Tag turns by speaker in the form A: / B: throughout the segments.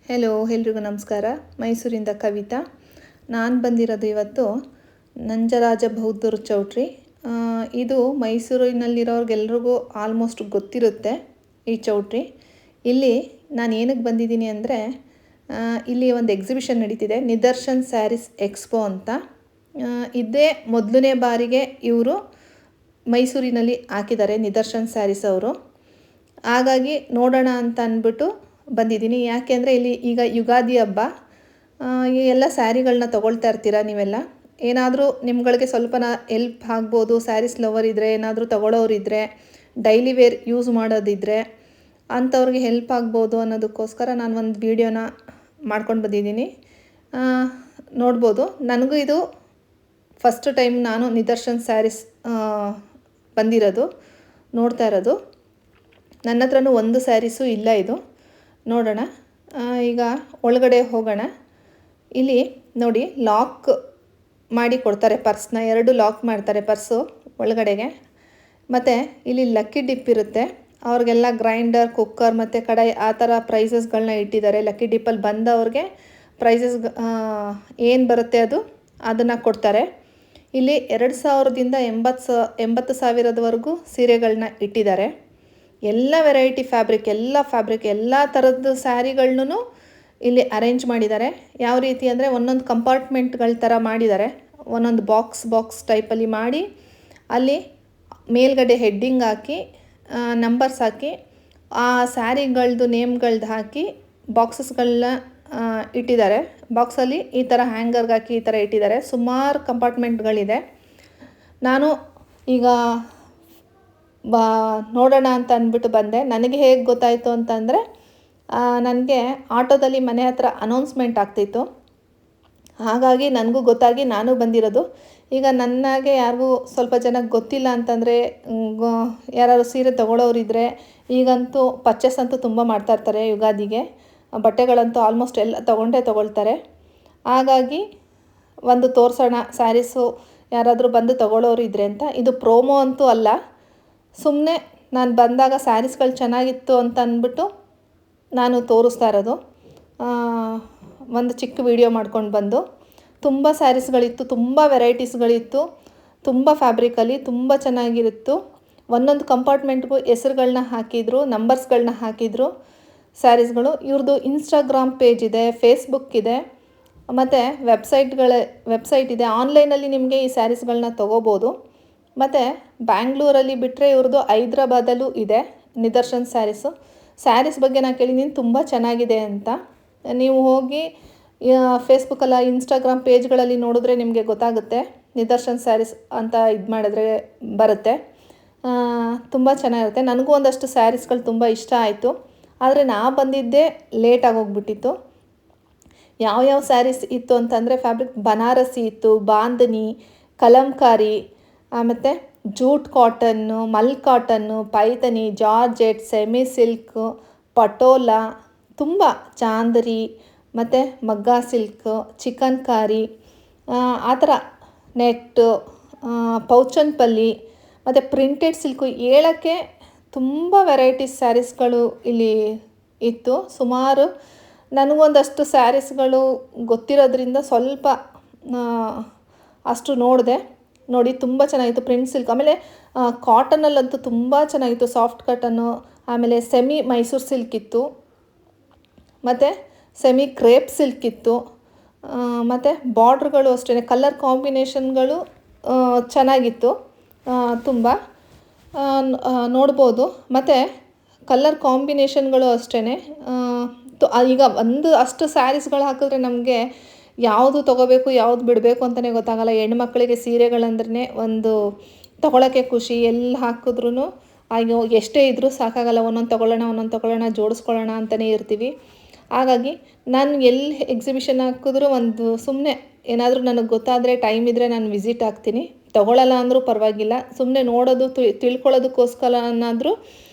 A: Hello ಎಲ್ರಿಗೂ ನಮಸ್ಕಾರ. ಮೈಸೂರಿಂದ ಕವಿತಾ. ನಾನು ಬಂದಿರೋದು ಇವತ್ತು ನಂಜರಾಜ ಬಹದ್ದೂರ್ ಚೌಟ್ರಿ. ಇದು ಮೈಸೂರಿನಲ್ಲಿರೋರಿಗೆಲ್ರಿಗೂ ಆಲ್ಮೋಸ್ಟ್ ಗೊತ್ತಿರುತ್ತೆ ಈ ಚೌಟ್ರಿ. ಇಲ್ಲಿ ನಾನು ಏನಕ್ಕೆ ಬಂದಿದ್ದೀನಿ ಅಂದರೆ, ಇಲ್ಲಿ ಒಂದು ಎಕ್ಸಿಬಿಷನ್ ನಡೀತಿದೆ, ನಿದರ್ಶನ್ ಸ್ಯಾರೀಸ್ ಎಕ್ಸ್ಪೋ ಅಂತ. ಇದೇ ಮೊದಲನೇ ಬಾರಿಗೆ ಇವರು ಮೈಸೂರಿನಲ್ಲಿ ಹಾಕಿದ್ದಾರೆ, ನಿದರ್ಶನ್ ಸ್ಯಾರೀಸ್ ಅವರು. ಹಾಗಾಗಿ ನೋಡೋಣ ಅಂತ ಅಂದ್ಬಿಟ್ಟು ಬಂದಿದ್ದೀನಿ. ಯಾಕೆಂದರೆ ಇಲ್ಲಿ ಈಗ ಯುಗಾದಿ ಹಬ್ಬ, ಎಲ್ಲ ಸ್ಯಾರಿಗಳನ್ನ ತೊಗೊಳ್ತಾ ಇರ್ತೀರ ನೀವೆಲ್ಲ. ಏನಾದರೂ ನಿಮ್ಗಳಿಗೆ ಸ್ವಲ್ಪ ಹೆಲ್ಪ್ ಆಗ್ಬೋದು, ಸ್ಯಾರೀಸ್ ಲವರ್ ಇದ್ದರೆ, ಏನಾದರೂ ತೊಗೊಳ್ಳೋರಿದ್ದರೆ, ಡೈಲಿ ವೇರ್ ಯೂಸ್ ಮಾಡೋದಿದ್ದರೆ ಅಂಥವ್ರಿಗೆ ಹೆಲ್ಪ್ ಆಗ್ಬೋದು ಅನ್ನೋದಕ್ಕೋಸ್ಕರ ನಾನು ಒಂದು ವೀಡಿಯೋನ ಮಾಡ್ಕೊಂಡು ಬಂದಿದ್ದೀನಿ. ನೋಡ್ಬೋದು. ನನಗೂ ಇದು ಫಸ್ಟ್ ಟೈಮ್ ನಾನು ನಿದರ್ಶನ್ ಸ್ಯಾರೀಸ್ ಬಂದಿರೋದು, ನೋಡ್ತಾ ಇರೋದು. ನನ್ನ ಹತ್ರನೂ ಒಂದು ಸ್ಯಾರೀಸು ಇಲ್ಲ. ಇದು ನೋಡೋಣ. ಈಗ ಒಳಗಡೆ ಹೋಗೋಣ. ಇಲ್ಲಿ ನೋಡಿ, ಲಾಕ್ ಮಾಡಿ ಕೊಡ್ತಾರೆ ಪರ್ಸ್ನ. 2 ಲಾಕ್ ಮಾಡ್ತಾರೆ ಪರ್ಸು ಒಳಗಡೆಗೆ. ಮತ್ತು ಇಲ್ಲಿ ಲಕ್ಕಿ ಡಿಪ್ ಇರುತ್ತೆ. ಅವ್ರಿಗೆಲ್ಲ ಗ್ರೈಂಡರ್, ಕುಕ್ಕರ್ ಮತ್ತು ಕಡಾಯಿ ಆ ಥರ ಪ್ರೈಸಸ್ಗಳನ್ನ ಇಟ್ಟಿದ್ದಾರೆ. ಲಕ್ಕಿ ಡಿಪ್ಪಲ್ಲಿ ಬಂದವ್ರಿಗೆ ಪ್ರೈಸಸ್ ಏನು ಬರುತ್ತೆ ಅದನ್ನು ಕೊಡ್ತಾರೆ. ಇಲ್ಲಿ 2000ದಿಂದ 80,000ವರೆಗೂ ಸೀರೆಗಳನ್ನ ಇಟ್ಟಿದ್ದಾರೆ. ಎಲ್ಲ ವೆರೈಟಿ ಫ್ಯಾಬ್ರಿಕ್, ಎಲ್ಲ ಥರದ್ದು ಸ್ಯಾರಿಗಳನ್ನೂ ಇಲ್ಲಿ ಅರೇಂಜ್ ಮಾಡಿದ್ದಾರೆ. ಯಾವ ರೀತಿ ಅಂದರೆ, ಒಂದೊಂದು ಕಂಪಾರ್ಟ್ಮೆಂಟ್ಗಳ ಥರ ಮಾಡಿದ್ದಾರೆ. ಒಂದೊಂದು ಬಾಕ್ಸ್ ಟೈಪಲ್ಲಿ ಮಾಡಿ, ಅಲ್ಲಿ ಮೇಲ್ಗಡೆ ಹೆಡ್ಡಿಂಗ್ ಹಾಕಿ, ನಂಬರ್ಸ್ ಹಾಕಿ, ಆ ಸ್ಯಾರಿಗಳದ್ದು ನೇಮ್ಗಳ್ದು ಹಾಕಿ ಬಾಕ್ಸಸ್ಗಳನ್ನ ಇಟ್ಟಿದ್ದಾರೆ. ಬಾಕ್ಸಲ್ಲಿ ಈ ಥರ ಹ್ಯಾಂಗರ್ಗೆ ಹಾಕಿ ಈ ಥರ ಇಟ್ಟಿದ್ದಾರೆ. ಸುಮಾರು ಕಂಪಾರ್ಟ್ಮೆಂಟ್ಗಳಿದೆ. ನಾನು ಈಗ ನೋಡೋಣ ಅಂತ ಅಂದ್ಬಿಟ್ಟು ಬಂದೆ. ನನಗೆ ಹೇಗೆ ಗೊತ್ತಾಯಿತು ಅಂತಂದರೆ, ನನಗೆ ಆಟೋದಲ್ಲಿ ಮನೆ ಹತ್ರ ಅನೌನ್ಸ್ಮೆಂಟ್ ಆಗ್ತಿತ್ತು. ಹಾಗಾಗಿ ನನಗೂ ಗೊತ್ತಾಗಿ ನಾನು ಬಂದಿರೋದು. ಈಗ ನನಗೆ ಯಾರಿಗೂ ಸ್ವಲ್ಪ ಜನಕ್ಕೆ ಗೊತ್ತಿಲ್ಲ ಅಂತಂದರೆ, ಯಾರು ಸೀರೆ ತೊಗೊಳ್ಳೋರಿದ್ದರೆ, ಈಗಂತೂ ಪರ್ಚೇಸ್ ಅಂತೂ ತುಂಬ ಮಾಡ್ತಾಯಿರ್ತಾರೆ. ಯುಗಾದಿಗೆ ಬಟ್ಟೆಗಳಂತೂ ಆಲ್ಮೋಸ್ಟ್ ಎಲ್ಲ ತೊಗೊಳ್ತಾರೆ. ಹಾಗಾಗಿ ಒಂದು ತೋರಿಸೋಣ ಸ್ಯಾರೀಸು, ಯಾರಾದರೂ ಬಂದು ತೊಗೊಳ್ಳೋರು ಇದ್ದರೆ ಅಂತ. ಇದು ಪ್ರೋಮೋ ಅಂತೂ ಅಲ್ಲ, ಸುಮ್ಮನೆ ನಾನು ಬಂದಾಗ ಸ್ಯಾರೀಸ್ಗಳು ಚೆನ್ನಾಗಿತ್ತು ಅಂತ ಅಂದ್ಬಿಟ್ಟು ನಾನು ತೋರಿಸ್ತಾ ಇರೋದು. ಒಂದು ಚಿಕ್ಕ ವಿಡಿಯೋ ಮಾಡ್ಕೊಂಡು ಬಂದು. ತುಂಬ ಸ್ಯಾರೀಸ್ಗಳಿತ್ತು, ತುಂಬ ವೆರೈಟೀಸ್ಗಳಿತ್ತು, ತುಂಬ ಫ್ಯಾಬ್ರಿಕಲ್ಲಿ ತುಂಬ ಚೆನ್ನಾಗಿರುತ್ತು. ಒಂದೊಂದು ಕಂಪಾರ್ಟ್ಮೆಂಟ್ಗೂ ಹೆಸರುಗಳನ್ನ ಹಾಕಿದ್ರು, ನಂಬರ್ಸ್ಗಳನ್ನ ಹಾಕಿದ್ರು ಸ್ಯಾರೀಸ್ಗಳು. ಇವ್ರದ್ದು ಇನ್ಸ್ಟಾಗ್ರಾಮ್ ಪೇಜ್ ಇದೆ, ಫೇಸ್ಬುಕ್ ಇದೆ, ಮತ್ತು ವೆಬ್ಸೈಟ್ ಇದೆ. ಆನ್ಲೈನಲ್ಲಿ ನಿಮಗೆ ಈ ಸ್ಯಾರೀಸ್ಗಳನ್ನ ತೊಗೋಬೋದು. ಮತ್ತು ಬ್ಯಾಂಗ್ಳೂರಲ್ಲಿ ಬಿಟ್ಟರೆ ಇವ್ರದ್ದು ಹೈದ್ರಾಬಾದಲ್ಲೂ ಇದೆ ನಿದರ್ಶನ್ ಸ್ಯಾರೀಸ್ ಬಗ್ಗೆ ನಾನು ಕೇಳಿದ್ದೀನಿ, ತುಂಬ ಚೆನ್ನಾಗಿದೆ ಅಂತ. ನೀವು ಹೋಗಿ ಫೇಸ್ಬುಕ್ಕಲ್ಲ, ಇನ್ಸ್ಟಾಗ್ರಾಮ್ ಪೇಜ್ಗಳಲ್ಲಿ ನೋಡಿದ್ರೆ ನಿಮಗೆ ಗೊತ್ತಾಗುತ್ತೆ. ನಿದರ್ಶನ್ ಸ್ಯಾರೀಸ್ ಅಂತ ಇದು ಮಾಡಿದ್ರೆ ಬರುತ್ತೆ. ತುಂಬ ಚೆನ್ನಾಗಿರುತ್ತೆ. ನನಗೂ ಒಂದಷ್ಟು ಸ್ಯಾರೀಸ್ಗಳು ತುಂಬ ಇಷ್ಟ ಆಯಿತು. ಆದರೆ ನಾ ಬಂದಿದ್ದೇ ಲೇಟಾಗಿ ಹೋಗ್ಬಿಟ್ಟಿತ್ತು. ಯಾವ್ಯಾವ ಸ್ಯಾರೀಸ್ ಇತ್ತು ಅಂತಂದರೆ, ಫ್ಯಾಬ್ರಿಕ್ ಬನಾರಸಿ ಇತ್ತು, ಬಾಂಧನಿ, ಕಲಂಕಾರಿ, ಮತ್ತು jute cotton, mul cotton, Paithani, georgette, semi silk, Patola, ತುಂಬ ಚಾಂದರಿ, ಮತ್ತು ಮಗ್ಗಾ ಸಿಲ್ಕು, ಚಿಕನ್ಕಾರಿ, ಆ ಥರ ನೆಟ್ಟು, ಪೌಚನ್ಪಲ್ಲಿ, ಮತ್ತು ಪ್ರಿಂಟೆಡ್ ಸಿಲ್ಕು, ಹೇಳೋಕ್ಕೆ ತುಂಬ ವೆರೈಟೀಸ್ ಸ್ಯಾರೀಸ್ಗಳು ಇಲ್ಲಿ ಇತ್ತು ಸುಮಾರು. ನನಗೊಂದಷ್ಟು ಸ್ಯಾರೀಸ್ಗಳು ಗೊತ್ತಿರೋದ್ರಿಂದ ಸ್ವಲ್ಪ ಅಷ್ಟು ನೋಡಿದೆ. ನೋಡಿ, ತುಂಬ ಚೆನ್ನಾಗಿತ್ತು ಪ್ರಿಂಟ್ ಸಿಲ್ಕ್. ಆಮೇಲೆ ಕಾಟನಲ್ಲಂತೂ ತುಂಬ ಚೆನ್ನಾಗಿತ್ತು, ಸಾಫ್ಟ್ ಕಾಟನ್ನು. ಆಮೇಲೆ ಸೆಮಿ ಮೈಸೂರು ಸಿಲ್ಕ್ ಇತ್ತು, ಮತ್ತು ಸೆಮಿ ಕ್ರೇಪ್ ಸಿಲ್ಕ್ ಇತ್ತು. ಮತ್ತು ಬಾರ್ಡ್ರ್ಗಳು ಅಷ್ಟೇ, ಕಲರ್ ಕಾಂಬಿನೇಷನ್ಗಳು ಚೆನ್ನಾಗಿತ್ತು ತುಂಬ, ನೋಡ್ಬೋದು. ಮತ್ತು ಕಲರ್ ಕಾಂಬಿನೇಷನ್ಗಳು ಅಷ್ಟೇ. ಈಗ ಅಷ್ಟು ಸ್ಯಾರೀಸ್ಗಳು ಹಾಕಿದ್ರೆ ನಮಗೆ ಯಾವುದು ತೊಗೋಬೇಕು, ಯಾವುದು ಬಿಡಬೇಕು ಅಂತಲೇ ಗೊತ್ತಾಗಲ್ಲ. ಹೆಣ್ಮಕ್ಳಿಗೆ ಸೀರೆಗಳಂದ್ರೆ ಒಂದು ತೊಗೊಳಕ್ಕೆ ಖುಷಿ. ಎಲ್ಲಿ ಹಾಕಿದ್ರೂ ಅಯ್ಯೋ ಎಷ್ಟೇ ಇದ್ದರೂ ಸಾಕಾಗಲ್ಲ. ಒಂದೊಂದು ತೊಗೊಳ್ಳೋಣ, ಜೋಡಿಸ್ಕೊಳ್ಳೋಣ ಅಂತಲೇ ಇರ್ತೀವಿ. ಹಾಗಾಗಿ ನಾನು ಎಲ್ಲಿ ಎಕ್ಸಿಬಿಷನ್ ಹಾಕಿದ್ರೂ ಒಂದು ಸುಮ್ಮನೆ ಏನಾದರೂ ನನಗೆ ಗೊತ್ತಾದರೆ, ಟೈಮ್ ಇದ್ದರೆ ನಾನು ವಿಸಿಟ್ ಆಗ್ತೀನಿ. ತೊಗೊಳ್ಳಲ್ಲ ಅಂದರೂ ಪರವಾಗಿಲ್ಲ, ಸುಮ್ಮನೆ ನೋಡೋದು ತಿಳ್ಕೊಳ್ಳೋದಕ್ಕೋಸ್ಕರನಾದರೂ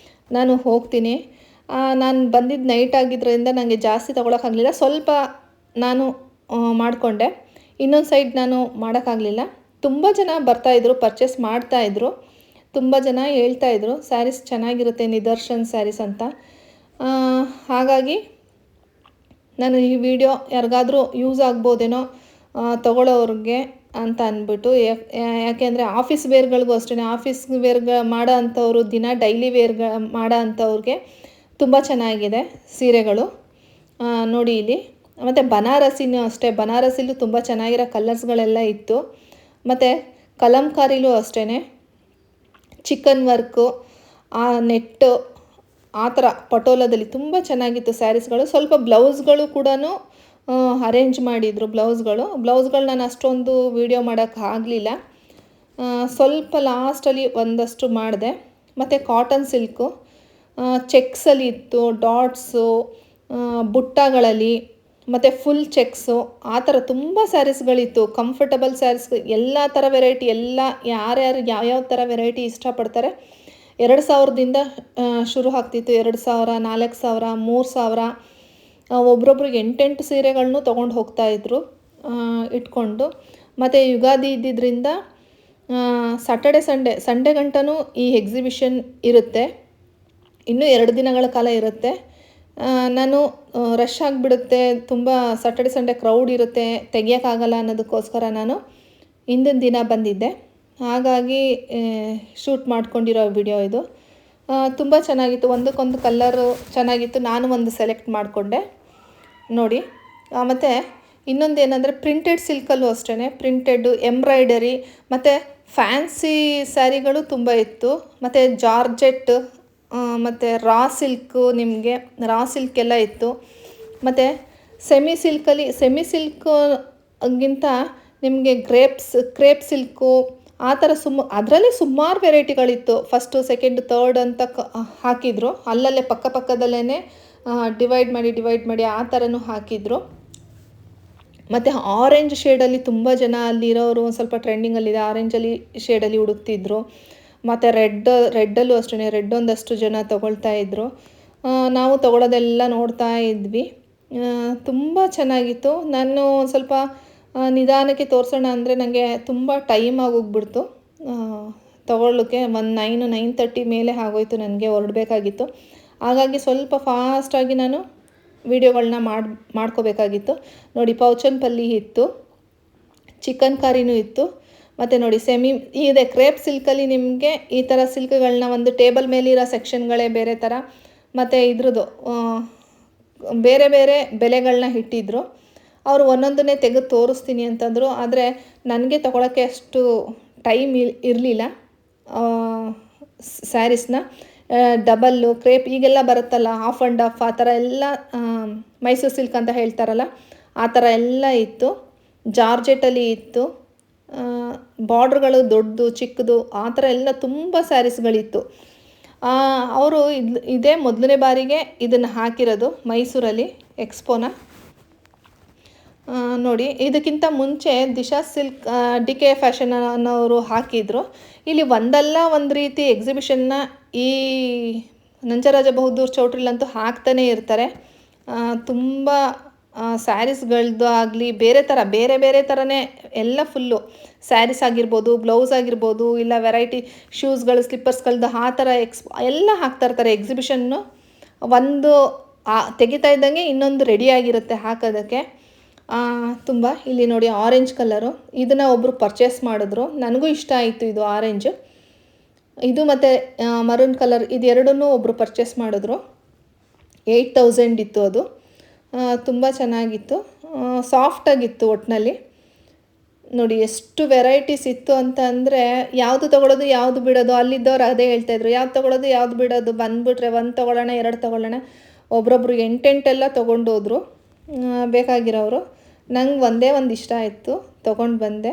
A: ನಾನು ಹೋಗ್ತೀನಿ. ನಾನು ಬಂದಿದ್ದು ನೈಟ್ ಆಗಿದ್ದರಿಂದ ನನಗೆ ಜಾಸ್ತಿ ತೊಗೊಳಕ್ಕಾಗಲಿಲ್ಲ. ಸ್ವಲ್ಪ ನಾನು ಮಾಡಿಕೊಂಡೆ, ಇನ್ನೊಂದು ಸೈಡ್ ನಾನು ಮಾಡೋಕ್ಕಾಗಲಿಲ್ಲ. ತುಂಬ ಜನ ಬರ್ತಾಯಿದ್ರು, ಪರ್ಚೇಸ್ ಮಾಡ್ತಾಯಿದ್ರು. ತುಂಬ ಜನ ಹೇಳ್ತಾಯಿದ್ರು ಸ್ಯಾರೀಸ್ ಚೆನ್ನಾಗಿರುತ್ತೆ ನಿದರ್ಶನ್ ಸ್ಯಾರೀಸ್ ಅಂತ. ಹಾಗಾಗಿ ನಾನು ಈ ವಿಡಿಯೋ ಯಾರಿಗಾದರೂ ಯೂಸ್ ಆಗ್ಬೋದೇನೋ ತೊಗೊಳ್ಳೋರಿಗೆ ಅಂತ ಅಂದ್ಬಿಟ್ಟು, ಯಾಕೆಂದರೆ ಆಫೀಸ್ ವೇರ್ಗಳಿಗೂ ಅಷ್ಟೇ, ಆಫೀಸ್ ವೇರ್ಗೆ ಮಾಡೋ ಅಂಥವ್ರು, ದಿನ ಡೈಲಿ ವೇರ್ಗೆ ಮಾಡೋ ಅಂಥವ್ರಿಗೆ ತುಂಬ ಚೆನ್ನಾಗಿದೆ ಸೀರೆಗಳು. ನೋಡಿ ಇಲ್ಲಿ. ಮತ್ತು ಬನಾರಸಿನೂ ಅಷ್ಟೇ, ಬನಾರಸಿಲೂ ತುಂಬ ಚೆನ್ನಾಗಿರೋ ಕಲರ್ಸ್ಗಳೆಲ್ಲ ಇತ್ತು. ಮತ್ತು ಕಲಂಕಾರಿಲೂ ಅಷ್ಟೇ ಚಿಕನ್ ವರ್ಕು, ಆ ನೆಟ್ಟು ಆ ಥರ ಪಟೋಲದಲ್ಲಿ ತುಂಬ ಚೆನ್ನಾಗಿತ್ತು ಸ್ಯಾರೀಸ್ಗಳು. ಸ್ವಲ್ಪ ಬ್ಲೌಸ್ಗಳು ಕೂಡ ಅರೇಂಜ್ ಮಾಡಿದರು. ಬ್ಲೌಸ್ಗಳು ನಾನು ಅಷ್ಟೊಂದು ವೀಡಿಯೋ ಮಾಡೋಕ್ಕಾಗಲಿಲ್ಲ, ಸ್ವಲ್ಪ ಲಾಸ್ಟಲ್ಲಿ ಒಂದಷ್ಟು ಮಾಡಿದೆ. ಮತ್ತು ಕಾಟನ್ ಸಿಲ್ಕು ಚೆಕ್ಸಲ್ಲಿ ಇತ್ತು, ಡಾಟ್ಸು, ಬುಟ್ಟಗಳಲ್ಲಿ, ಮತ್ತು ಫುಲ್ ಚೆಕ್ಸು, ಆ ಥರ ತುಂಬ ಸ್ಯಾರೀಸ್ಗಳಿತ್ತು. ಕಂಫರ್ಟಬಲ್ ಸ್ಯಾರೀಸ್, ಎಲ್ಲ ಥರ ವೆರೈಟಿ, ಎಲ್ಲ ಯಾರ್ಯಾರು ಯಾವ್ಯಾವ ಥರ ವೆರೈಟಿ ಇಷ್ಟಪಡ್ತಾರೆ. 2000ದಿಂದ ಶುರು ಆಗ್ತಿತ್ತು. 2000, 4000, 3000, ಒಬ್ರೊಬ್ರಿಗೆ 8 ಸೀರೆಗಳನ್ನೂ ತೊಗೊಂಡು ಹೋಗ್ತಾಯಿದ್ರು ಇಟ್ಕೊಂಡು. ಮತ್ತು ಯುಗಾದಿ ಇದ್ದಿದ್ದರಿಂದ ಸ್ಯಾಟರ್ಡೆ ಸಂಡೇ ಗಂಟನೂ ಈ ಎಕ್ಸಿಬಿಷನ್ ಇರುತ್ತೆ. ಇನ್ನೂ 2 ದಿನಗಳ ಕಾಲ ಇರುತ್ತೆ. ನಾನು ರಶ್ ಆಗಿಬಿಡುತ್ತೆ, ತುಂಬ ಸ್ಯಾಟರ್ಡೆ ಸಂಡೇ ಕ್ರೌಡ್ ಇರುತ್ತೆ, ತೆಗಿಯೋಕ್ಕಾಗಲ್ಲ ಅನ್ನೋದಕ್ಕೋಸ್ಕರ ನಾನು ಹಿಂದಿನ ದಿನ ಬಂದಿದ್ದೆ. ಹಾಗಾಗಿ ಶೂಟ್ ಮಾಡ್ಕೊಂಡಿರೋ ವಿಡಿಯೋ ಇದು. ತುಂಬ ಚೆನ್ನಾಗಿತ್ತು, ಒಂದಕ್ಕೊಂದು ಕಲ್ಲರು ಚೆನ್ನಾಗಿತ್ತು. ನಾನು ಒಂದು ಸೆಲೆಕ್ಟ್ ಮಾಡಿಕೊಂಡೆ ನೋಡಿ. ಮತ್ತು ಇನ್ನೊಂದೇನೆಂದರೆ ಪ್ರಿಂಟೆಡ್ ಸಿಲ್ಕಲ್ಲೂ ಅಷ್ಟೇ, ಪ್ರಿಂಟೆಡ್ಡು, ಎಂಬ್ರಾಯ್ಡರಿ ಮತ್ತು ಫ್ಯಾನ್ಸಿ ಸ್ಯಾರಿಗಳು ತುಂಬ ಇತ್ತು. ಮತ್ತು ಜಾರ್ಜೆಟ್ ಮತ್ತು ರಾ ಸಿಲ್ಕ್ ಎಲ್ಲ ಇತ್ತು. ಮತ್ತು ಸೆಮಿ ಸಿಲ್ಕ್ಗಿಂತ ನಿಮಗೆ ಕ್ರೇಪ್ ಸಿಲ್ಕು ಆ ಥರ ಅದರಲ್ಲಿ ಸುಮಾರು ವೆರೈಟಿಗಳಿತ್ತು. ಫಸ್ಟು, ಸೆಕೆಂಡ್, ತರ್ಡ್ ಅಂತ ಹಾಕಿದರು. ಅಲ್ಲಲ್ಲೇ ಪಕ್ಕದಲ್ಲೇ ಡಿವೈಡ್ ಮಾಡಿ ಆ ಥರನೂ ಹಾಕಿದರು. ಮತ್ತು ಆರೆಂಜ್ ಶೇಡಲ್ಲಿ ತುಂಬ ಜನ ಅಲ್ಲಿರೋರು ಸ್ವಲ್ಪ ಟ್ರೆಂಡಿಂಗಲ್ಲಿದೆ, ಆರೆಂಜಲ್ಲಿ ಶೇಡಲ್ಲಿ ಹುಡುಕ್ತಿದ್ರು. ಮತ್ತು ರೆಡ್ಡಲ್ಲೂ ಅಷ್ಟೇ, ರೆಡ್ ಒಂದಷ್ಟು ಜನ ತೊಗೊಳ್ತಾ ಇದ್ದರು. ನಾವು ತೊಗೊಳೋದೆಲ್ಲ ನೋಡ್ತಾ ಇದ್ವಿ. ತುಂಬ ಚೆನ್ನಾಗಿತ್ತು. ನಾನು ಸ್ವಲ್ಪ ನಿಧಾನಕ್ಕೆ ತೋರಿಸೋಣ ಅಂದರೆ ನನಗೆ ತುಂಬ ಟೈಮ್ ಆಗೋಗ್ಬಿಡ್ತು ತೊಗೊಳ್ಳೋಕ್ಕೆ. 9:30 ಮೇಲೆ ಆಗೋಯ್ತು ನನಗೆ ಹೊರಡಬೇಕಾಗಿತ್ತು. ಹಾಗಾಗಿ ಸ್ವಲ್ಪ ಫಾಸ್ಟಾಗಿ ನಾನು ವೀಡಿಯೋಗಳನ್ನ ಮಾಡ್ಕೋಬೇಕಾಗಿತ್ತು. ನೋಡಿ, ಪೌಚನ್ ಪಲ್ಲಿ ಇತ್ತು, ಚಿಕನ್ ಕಾರಿನೂ ಇತ್ತು. ಮತ್ತು ನೋಡಿ ಇದೆ ಕ್ರೇಪ್ ಸಿಲ್ಕಲ್ಲಿ ನಿಮಗೆ ಈ ಥರ ಸಿಲ್ಕ್ಗಳನ್ನ ಒಂದು ಟೇಬಲ್ ಮೇಲಿರೋ ಸೆಕ್ಷನ್ಗಳೇ ಬೇರೆ ಥರ, ಮತ್ತು ಇದ್ರದ್ದು ಬೇರೆ ಬೇರೆ ಬೆಲೆಗಳನ್ನ ಇಟ್ಟಿದ್ರು. ಅವರು ಒಂದೊಂದನ್ನೇ ತೆಗೆದು ತೋರಿಸ್ತೀನಿ ಅಂತಂದರು. ಆದರೆ ನನಗೆ ತೊಗೊಳಕ್ಕೆ ಅಷ್ಟು ಟೈಮ್ ಇರಲಿಲ್ಲ. ಸ್ಯಾರೀಸ್ನ ಡಬಲ್ಲು ಕ್ರೇಪ್ ಈಗೆಲ್ಲ ಬರುತ್ತಲ್ಲ, ಹಾಫ್ ಆ್ಯಂಡ್ ಹಾಫ್, ಆ ಥರ ಎಲ್ಲ ಮೈಸೂರು ಸಿಲ್ಕ್ ಅಂತ ಹೇಳ್ತಾರಲ್ಲ, ಆ ಥರ ಎಲ್ಲ ಇತ್ತು. ಜಾರ್ಜೆಟಲ್ಲಿ ಇತ್ತು. ಬಾರ್ಡ್ರ್ಗಳು ದೊಡ್ಡದು ಚಿಕ್ಕದು ಆ ಥರ ಎಲ್ಲ ತುಂಬ ಸ್ಯಾರೀಸ್ಗಳಿತ್ತು. ಅವರು ಇದೇ ಮೊದಲನೇ ಬಾರಿಗೆ ಇದನ್ನು ಹಾಕಿರೋದು ಮೈಸೂರಲ್ಲಿ ಎಕ್ಸ್ಪೋನ. ನೋಡಿ, ಇದಕ್ಕಿಂತ ಮುಂಚೆ ದಿಶಾ ಸಿಲ್ಕ್ DK ಫ್ಯಾಷನ್ ಅನ್ನೋರು ಹಾಕಿದರು. ಇಲ್ಲಿ ಒಂದಲ್ಲ ಒಂದು ರೀತಿ ಎಕ್ಸಿಬಿಷನ್ನ ಈ ನಂಜರಾಜ ಬಹದ್ದೂರ್ ಚೌಟ್ರಿಲಂತೂ ಹಾಕ್ತಾನೇ ಇರ್ತಾರೆ. ತುಂಬ ಸ್ಯಾರೀಸ್ಗಳದ್ದು ಆಗಲಿ, ಬೇರೆ ಬೇರೆ ಥರನೇ ಎಲ್ಲ ಫುಲ್ಲು ಸ್ಯಾರೀಸ್ ಆಗಿರ್ಬೋದು, ಬ್ಲೌಸ್ ಆಗಿರ್ಬೋದು, ಇಲ್ಲ ವೆರೈಟಿ ಶೂಸ್ಗಳು, ಸ್ಲಿಪ್ಪರ್ಸ್ಗಳದ್ದು ಆ ಥರ ಎಲ್ಲ ಹಾಕ್ತಾಯಿರ್ತಾರೆ. ಎಕ್ಸಿಬಿಷನ್ನು ಒಂದು ತೆಗಿತಾ ಇದ್ದಂಗೆ ಇನ್ನೊಂದು ರೆಡಿಯಾಗಿರುತ್ತೆ ಹಾಕೋದಕ್ಕೆ. ತುಂಬ. ಇಲ್ಲಿ ನೋಡಿ, ಆರೆಂಜ್ ಕಲರು, ಇದನ್ನು ಒಬ್ಬರು ಪರ್ಚೇಸ್ ಮಾಡಿದ್ರು. ನನಗೂ ಇಷ್ಟ ಆಯಿತು ಇದು ಆರೆಂಜು. ಇದು ಮತ್ತು ಮರೂನ್ ಕಲರ್, ಇದೆರಡನ್ನೂ ಒಬ್ಬರು ಪರ್ಚೇಸ್ ಮಾಡಿದ್ರು. 8000 ಇತ್ತು ಅದು. ತುಂಬ ಚೆನ್ನಾಗಿತ್ತು, ಸಾಫ್ಟಾಗಿತ್ತು ಒಟ್ಟಿನಲ್ಲಿ. ನೋಡಿ ಎಷ್ಟು ವೆರೈಟೀಸ್ ಇತ್ತು ಅಂತ ಅಂದರೆ, ಯಾವುದು ತೊಗೊಳೋದು ಯಾವುದು ಬಿಡೋದು, ಅಲ್ಲಿದ್ದವ್ರು ಅದೇ ಹೇಳ್ತಾಯಿದ್ರು, ಯಾವ್ದು ತೊಗೊಳೋದು ಯಾವ್ದು ಬಿಡೋದು, ಬಂದುಬಿಟ್ರೆ 1 ತೊಗೊಳ್ಳೋಣ 2 ತೊಗೊಳ್ಳೋಣ, ಒಬ್ರೊಬ್ರು 8 ತೊಗೊಂಡೋದ್ರು ಬೇಕಾಗಿರೋರು. ನಂಗೆ ಒಂದೇ ಒಂದು ಇಷ್ಟ ಆಯಿತು, ತೊಗೊಂಡು ಬಂದೆ.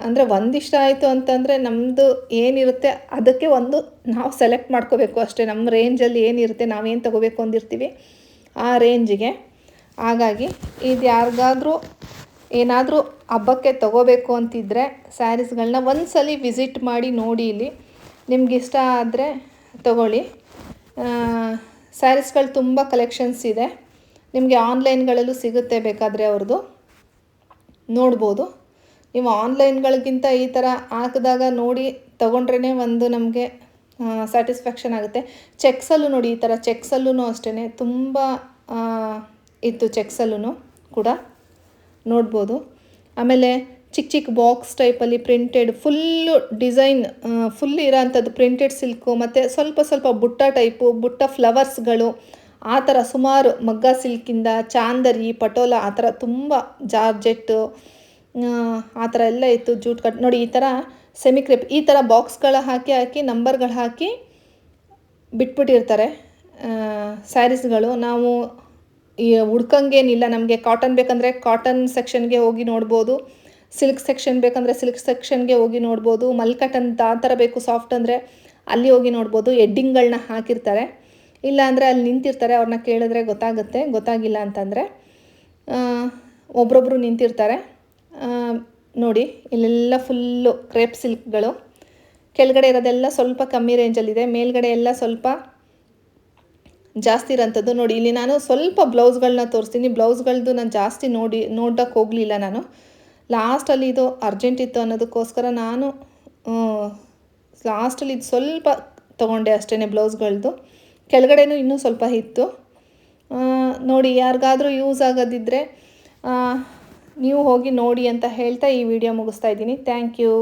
A: ಅಂದರೆ ಒಂದು ಇಷ್ಟ ಆಯಿತು ಅಂತಂದರೆ ನಮ್ಮದು ಏನಿರುತ್ತೆ ಅದಕ್ಕೆ ಒಂದು ನಾವು ಸೆಲೆಕ್ಟ್ ಮಾಡ್ಕೋಬೇಕು ಅಷ್ಟೇ. ನಮ್ಮ ರೇಂಜಲ್ಲಿ ಏನಿರುತ್ತೆ, ನಾವೇನು ತೊಗೋಬೇಕು ಅಂದಿರ್ತೀವಿ ಆ ರೇಂಜಿಗೆ. ಹಾಗಾಗಿ ಇದು ಯಾರಿಗಾದ್ರೂ ಏನಾದರೂ ಹಬ್ಬಕ್ಕೆ ತೊಗೋಬೇಕು ಅಂತಿದ್ದರೆ ಸ್ಯಾರೀಸ್ಗಳನ್ನ ಒಂದು ಸಲ ವಿಸಿಟ್ ಮಾಡಿ ನೋಡಿ. ಇಲ್ಲಿ ನಿಮ್ಗೆ ಇಷ್ಟ ಆದರೆ ತೊಗೊಳ್ಳಿ. ಸ್ಯಾರೀಸ್ಗಳು ತುಂಬ ಕಲೆಕ್ಷನ್ಸ್ ಇದೆ. ನಿಮಗೆ ಆನ್ಲೈನ್ಗಳಲ್ಲೂ ಸಿಗುತ್ತೆ, ಬೇಕಾದರೆ ಅವ್ರದ್ದು ನೋಡ್ಬೋದು. ನೀವು ಆನ್ಲೈನ್ಗಳಿಗಿಂತ ಈ ಥರ ಹಾಕಿದಾಗ ನೋಡಿ ತೊಗೊಂಡ್ರೇ ಒಂದು ನಮಗೆ ಸ್ಯಾಟಿಸ್ಫ್ಯಾಕ್ಷನ್ ಆಗುತ್ತೆ. ಚೆಕ್ಸಲ್ಲೂ ನೋಡಿ, ಈ ಥರ ಚೆಕ್ಸಲ್ಲೂ ಅಷ್ಟೇ ತುಂಬ ಇತ್ತು ಚೆಕ್ಸಲ್ಲೂ ಕೂಡ ನೋಡ್ಬೋದು. ಆಮೇಲೆ ಚಿಕ್ಕ ಚಿಕ್ಕ ಬಾಕ್ಸ್ ಟೈಪಲ್ಲಿ ಪ್ರಿಂಟೆಡ್ ಫುಲ್ಲು ಡಿಸೈನ್ ಫುಲ್ ಇರೋ ಅಂಥದ್ದು ಪ್ರಿಂಟೆಡ್ ಸಿಲ್ಕು, ಮತ್ತು ಸ್ವಲ್ಪ ಸ್ವಲ್ಪ ಬುಟ್ಟ ಟೈಪು, ಬುಟ್ಟ ಫ್ಲವರ್ಸ್ಗಳು ಆ ಥರ ಸುಮಾರು ಮಗ್ಗ ಸಿಲ್ಕಿಂದ ಚಾಂದರಿ, ಪಟೋಲ ಆ ಥರ ತುಂಬ ಜಾರ್ಜೆಟ್ಟು ಆ ಥರ ಎಲ್ಲ ಇತ್ತು. ಜೂಟ್ ಕಟ್ ನೋಡಿ, ಈ ಥರ ಸೆಮಿ ಕ್ರೇಪ್ ಈ ಥರ ಬಾಕ್ಸ್ಗಳ ಹಾಕಿ ನಂಬರ್ಗಳು ಹಾಕಿ ಬಿಟ್ಬಿಟ್ಟಿರ್ತಾರೆ ಸ್ಯಾರೀಸ್ಗಳು. ನಾವು ಈ ಹುಡ್ಕಂಗೇನಿಲ್ಲ, ನಮಗೆ ಕಾಟನ್ ಬೇಕಂದರೆ ಕಾಟನ್ ಸೆಕ್ಷನ್ಗೆ ಹೋಗಿ ನೋಡ್ಬೋದು, ಸಿಲ್ಕ್ ಸೆಕ್ಷನ್ ಬೇಕಂದರೆ ಸಿಲ್ಕ್ ಸೆಕ್ಷನ್ಗೆ ಹೋಗಿ ನೋಡ್ಬೋದು, ಮಲ್ಕಟ್ ಅಂತ ಆ ಥರ ಬೇಕು ಸಾಫ್ಟ್ ಅಂದರೆ ಅಲ್ಲಿ ಹೋಗಿ ನೋಡ್ಬೋದು. ಎಡ್ಡಿಂಗ್ಗಳನ್ನ ಹಾಕಿರ್ತಾರೆ, ಇಲ್ಲ ಅಂದರೆ ಅಲ್ಲಿ ನಿಂತಿರ್ತಾರೆ, ಅವ್ರನ್ನ ಕೇಳಿದ್ರೆ ಗೊತ್ತಾಗುತ್ತೆ. ಗೊತ್ತಾಗಿಲ್ಲ ಅಂತಂದರೆ ಒಬ್ರೊಬ್ರು ನಿಂತಿರ್ತಾರೆ. ನೋಡಿ ಇಲ್ಲೆಲ್ಲ ಫುಲ್ಲು ಕ್ರೇಪ್ ಸಿಲ್ಕ್ಗಳು, ಕೆಳಗಡೆ ಇರೋದೆಲ್ಲ ಸ್ವಲ್ಪ ಕಮ್ಮಿ ರೇಂಜಲ್ಲಿದೆ, ಮೇಲ್ಗಡೆ ಎಲ್ಲ ಸ್ವಲ್ಪ ಜಾಸ್ತಿ ಇರೋಂಥದ್ದು. ನೋಡಿ ಇಲ್ಲಿ ನಾನು ಸ್ವಲ್ಪ ಬ್ಲೌಸ್ಗಳನ್ನ ತೋರಿಸ್ತೀನಿ. ಬ್ಲೌಸ್ಗಳದ್ದು ನಾನು ಜಾಸ್ತಿ ನೋಡೋಕ್ಕೆ ಹೋಗಲಿಲ್ಲ ನಾನು. ಲಾಸ್ಟಲ್ಲಿ ಇದು ಅರ್ಜೆಂಟ್ ಇತ್ತು ಅನ್ನೋದಕ್ಕೋಸ್ಕರ ನಾನು ಲಾಸ್ಟಲ್ಲಿ ಇದು ಸ್ವಲ್ಪ ತೊಗೊಂಡೆ ಅಷ್ಟೇ ಬ್ಲೌಸ್ಗಳದ್ದು. ಕೆಳಗಡೆನೂ ಇನ್ನೂ ಸ್ವಲ್ಪ ಇತ್ತು. ನೋಡಿ, ಯಾರಿಗಾದರೂ ಯೂಸ್ ಆಗೋದಿದ್ದರೆ ನೀವು ಹೋಗಿ ನೋಡಿ ಅಂತ ಹೇಳ್ತಾ ಈ ವಿಡಿಯೋ ಮುಗಿಸ್ತಾ ಇದ್ದೀನಿ. Thank you.